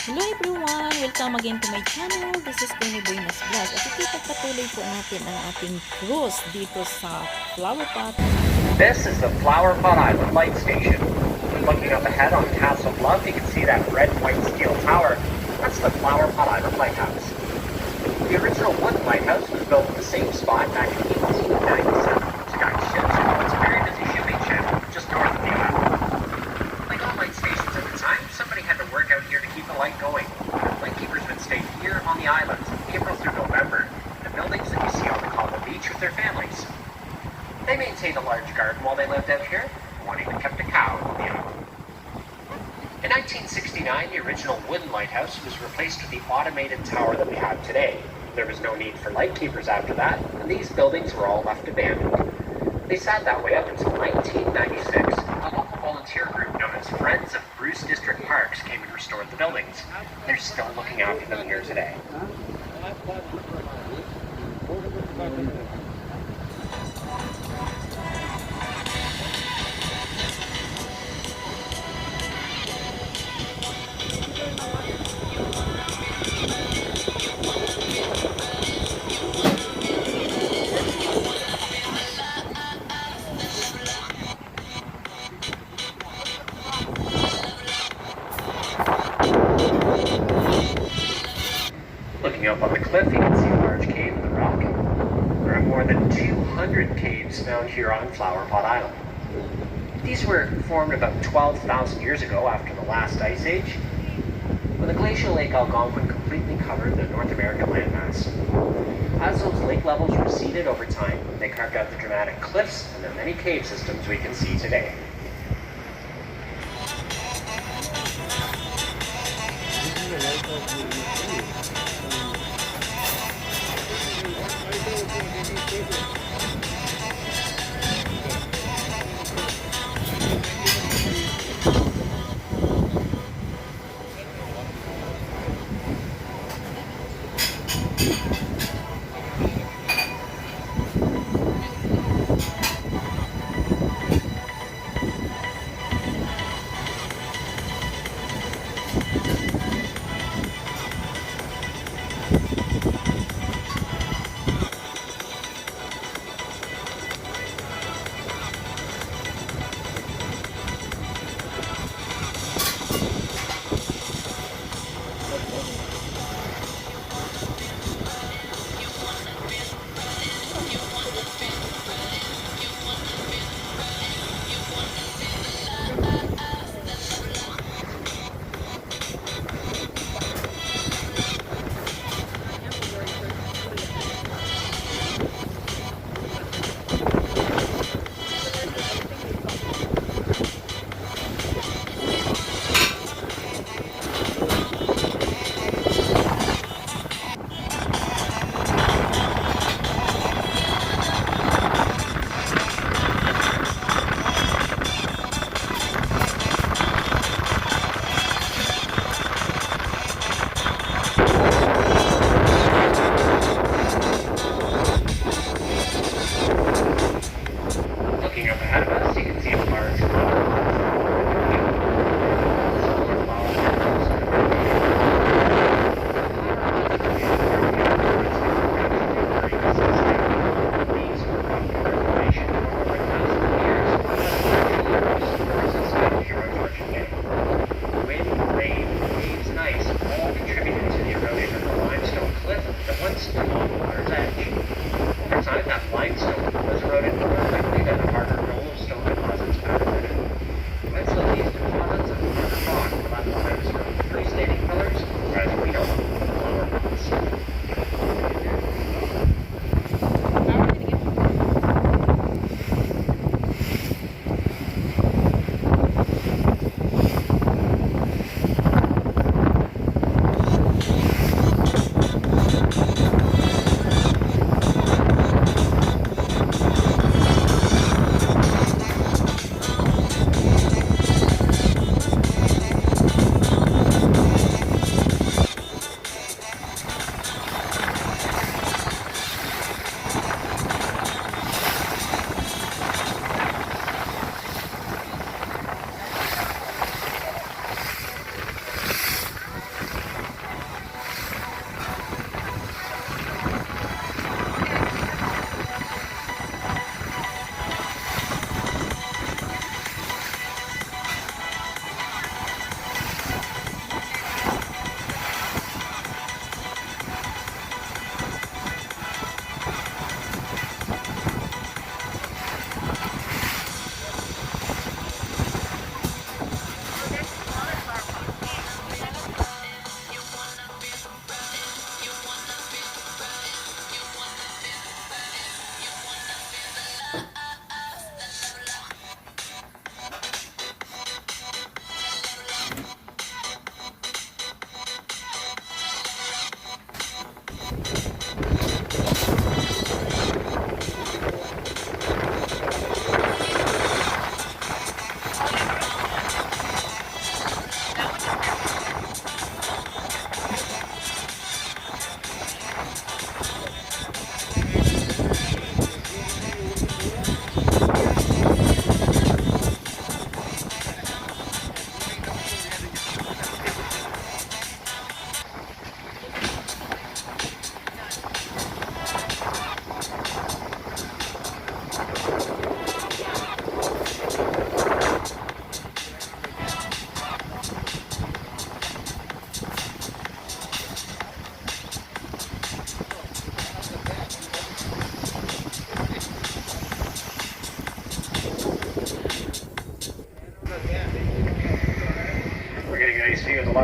Hello everyone! Welcome again to my channel. This is Tony Buenas Vlog. At ipagpatuloy po natin ang ating cruise dito sa Flowerpot. This is the Flowerpot Island Light Station. Looking up ahead on Castle Bluff, you can see that red and white steel tower. That's the Flowerpot Island Lighthouse. The original wooden lighthouse was built in the same spot back in 1897 to guide ships from its very busy shipping channel just north of the island. Like all light stations at the time, somebody had to work out here to keep the light going. Lightkeepers would stay here on the island, April through November, in the buildings that you see on the Cobble Beach with their families. They maintained a large garden while they lived out here. One even kept a cow on the island. In 1969, the original wooden lighthouse was replaced with the automated tower that we have today. There was no need for lightkeepers after that, and these buildings were all left abandoned. They sat that way up until 1996. A local volunteer group known as Friends of Bruce District Parks came and restored the buildings. They're still looking after them here today. Looking up on the cliff, you can see a large cave in the rock. There are more than 200 caves found here on Flowerpot Island. These were formed about 12,000 years ago after the last ice age, when the glacial Lake Algonquin completely covered the North American landmass. As those lake levels receded over time, they carved out the dramatic cliffs and the many cave systems we can see today.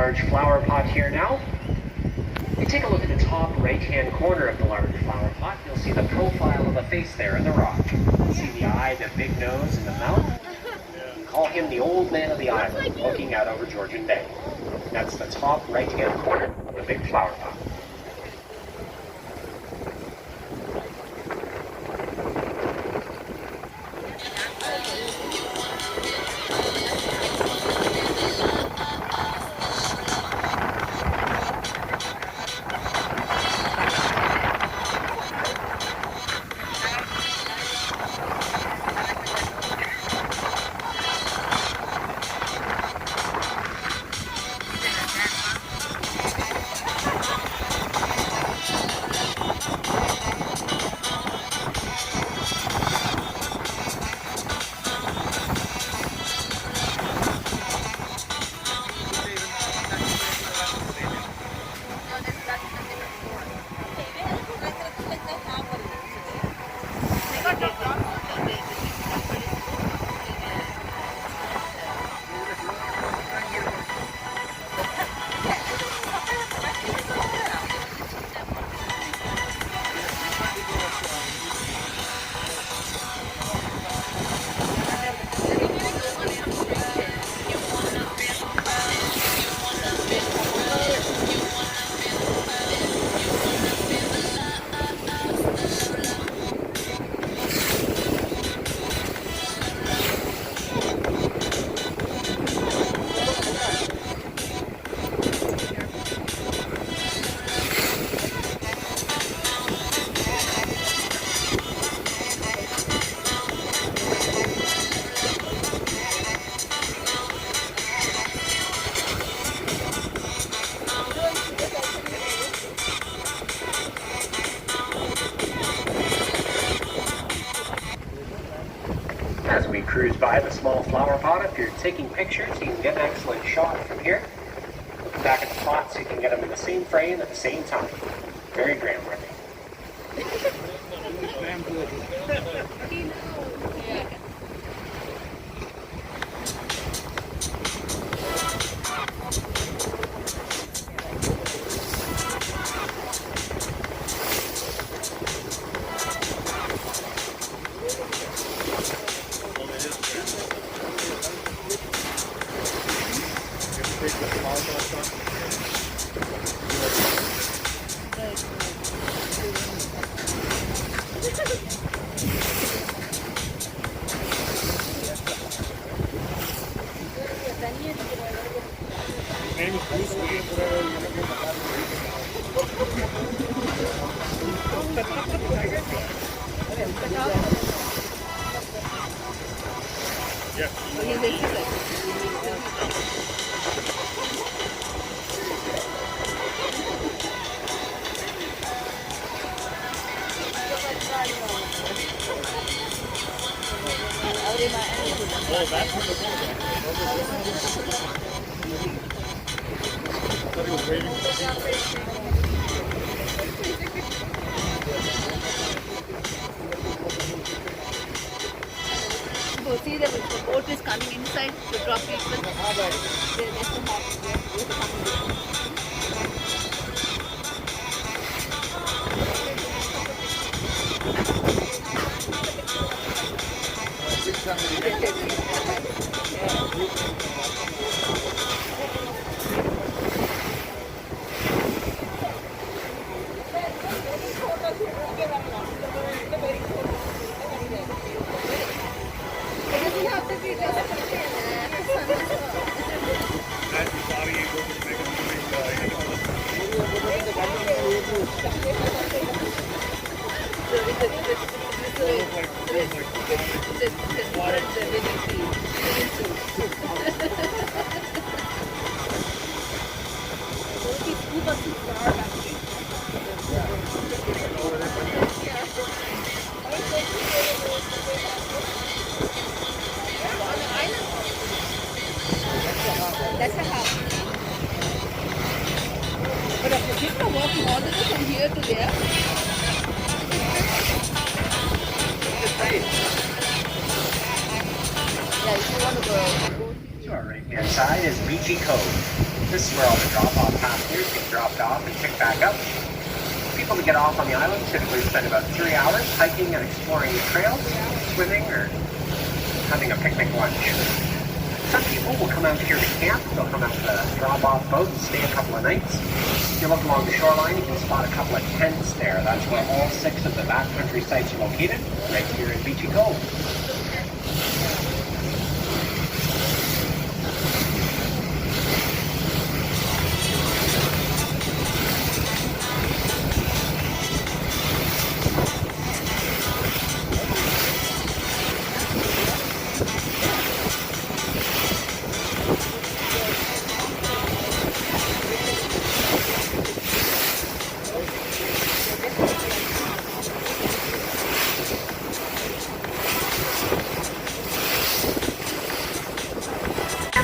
large flower pot here now. If you take a look at the top right-hand corner of the large flower pot, you'll see the profile of a face there in the rock. See the eye, the big nose, and the mouth? We call him the old man of the island, looking out over Georgian Bay. That's the top right-hand corner of the big flower pot. As we cruise by the small flower pot, if you're taking pictures, you can get an excellent shot from here. Looking back at the pot so you can get them in the same frame at the same time. Very Graham-worthy. So see the boat is coming inside to drop people. There's some That's a house. But if people are walking all the way from here to there, yeah, if you want to go. To our right-hand side is Beachy Cove. This is where all the drop-off passengers get dropped off and picked back up. People that get off on the island typically spend about 3 hours hiking and exploring the trails, swimming, or having a picnic lunch. Some people will come out here to camp. They'll come out to drop-off boats, stay a couple of nights. If you look along the shoreline, you can spot a couple of tents there. That's where all 6 of the backcountry sites are located, right here in Beachy Cove.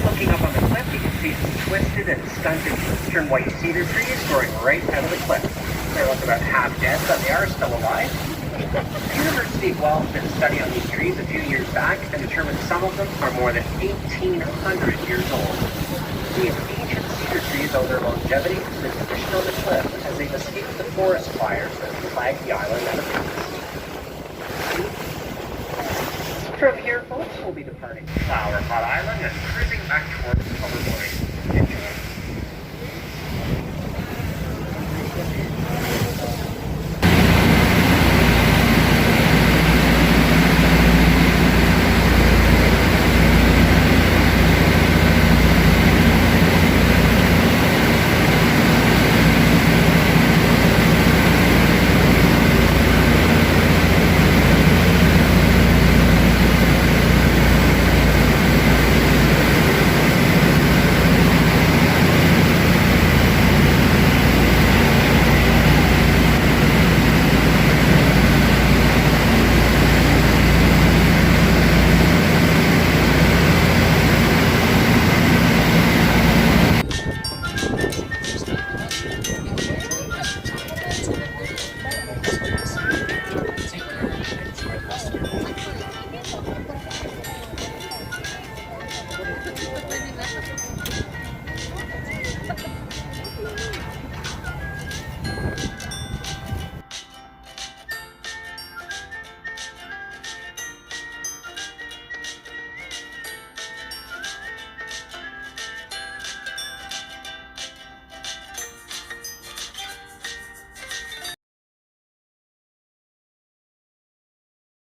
Looking up on the cliff, you can see some twisted and stunted eastern white cedar trees growing right out of the cliff. They look about half dead, but they are still alive. The University of Guelph did a study on these trees a few years back and determined some of them are more than 1,800 years old. These ancient cedar trees owe their longevity to the condition on the cliff as they've escaped the forest fires that plagued the island out of its. From here, folks, we'll be departing Flowerpot Island and cruising back towards Tobermory.